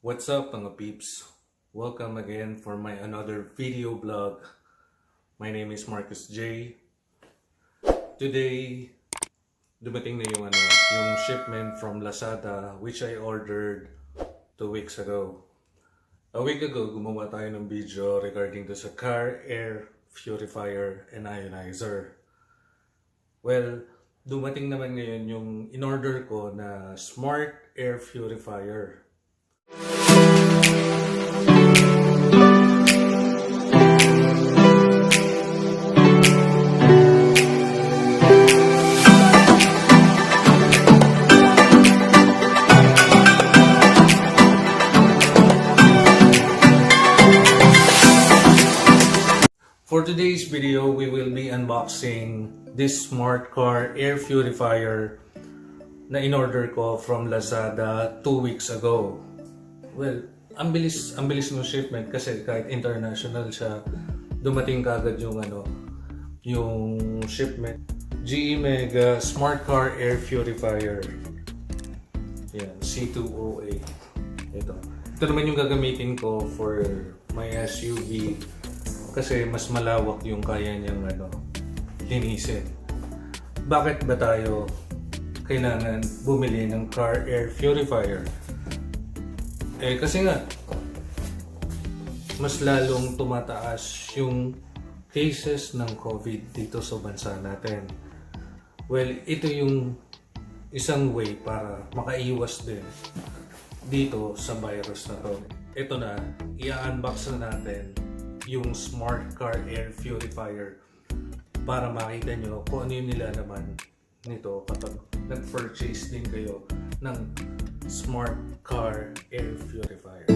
What's up mga peeps? Welcome again for my another video vlog. My name is Marckuz J. Today, dumating na yung shipment from Lazada which I ordered 2 weeks ago. A week ago, gumawa tayo ng video regarding to sa car air purifier and ionizer. Well, dumating naman ngayon yung in-order ko na smart air purifier. For today's video, we will be unboxing this smart car air purifier na in-order ko from Lazada 2 weeks ago. Well, ang bilis ng shipment kasi kahit international siya, dumating kagad yung shipment. Gemega Smart Car Air Purifier. Yan, C208. Ito naman yung gagamitin ko for my SUV kasi mas malawak yung kaya niyang linisin. Bakit ba tayo kailangan bumili ng car air purifier? Kasi nga, mas lalong tumataas yung cases ng COVID dito sa bansa natin. Well, ito yung isang way para makaiwas din dito sa virus na to. Ito na, i-unbox na natin yung Smart Car Air Purifier para makita nyo kung ano yung nilalaman nito kapag nag-purchase din kayo ng Smart Car Air Purifier.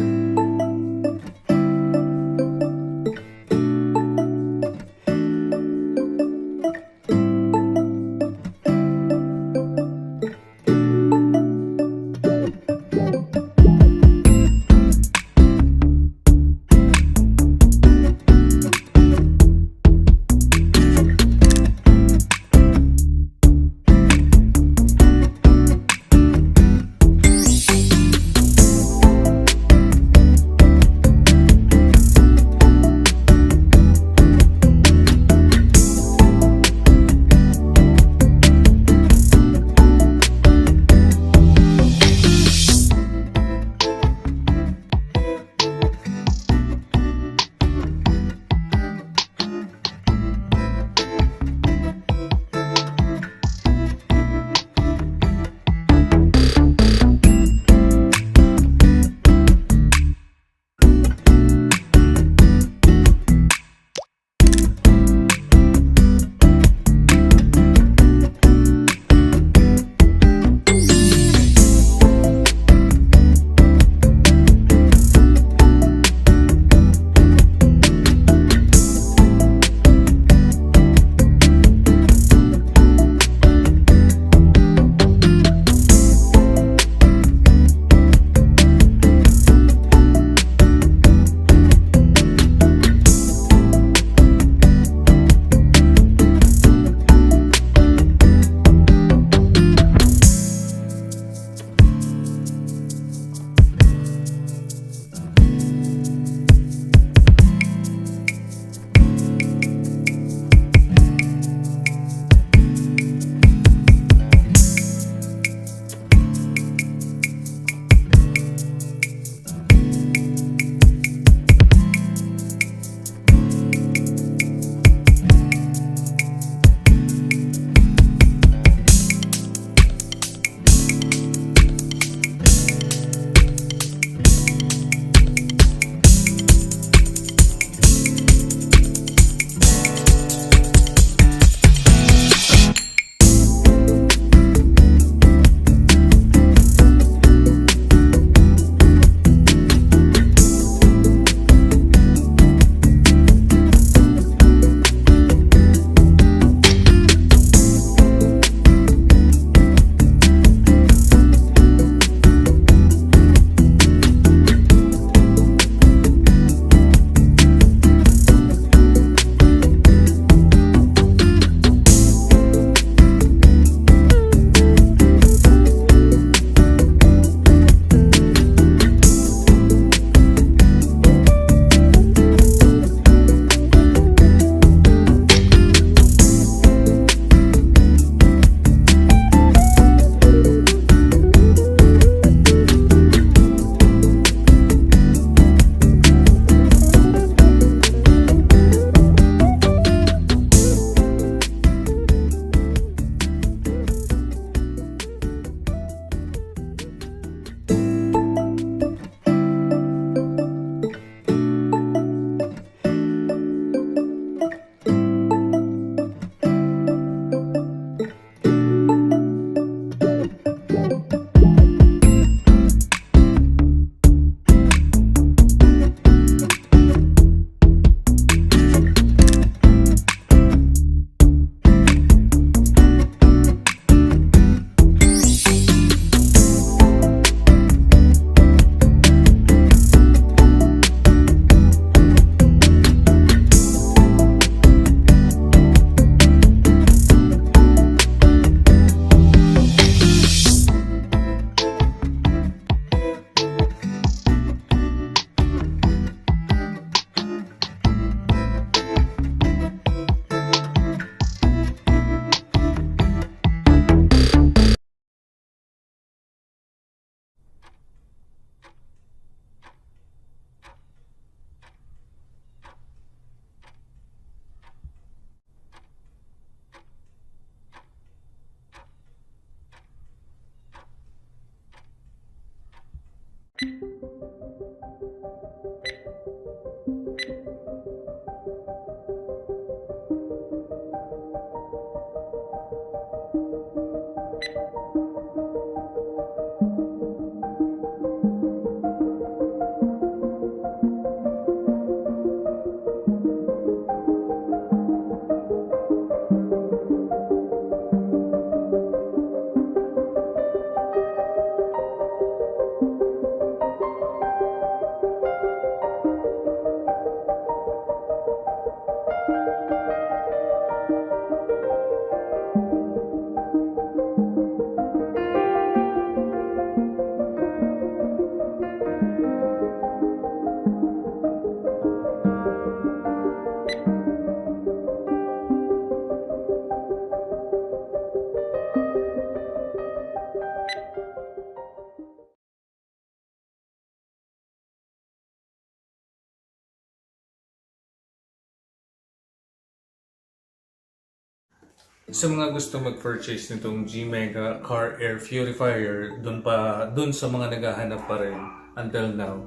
Sa mga gusto mag-purchase nitong Gemega Car Air Purifier, dun sa mga naghahanap pa rin until now.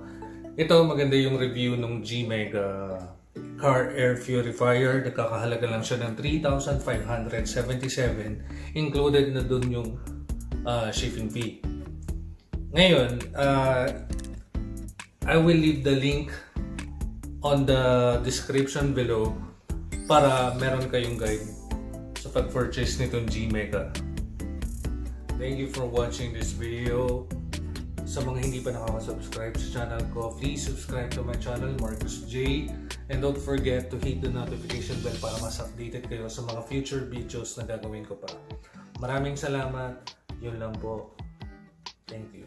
Ito, maganda yung review ng Gemega Car Air Purifier. Nakakahalaga lang siya ng 3,577. Included na dun yung shipping fee. Ngayon, I will leave the link on the description below para meron kayong guide sa pag-purchase nitong Gemega. Thank you for watching this video. Sa mga hindi pa nakaka-subscribe sa channel ko, please subscribe to my channel, Marckuz J. And don't forget to hit the notification bell para mas updated kayo sa mga future videos na gagawin ko pa. Maraming salamat. Yun lang po. Thank you.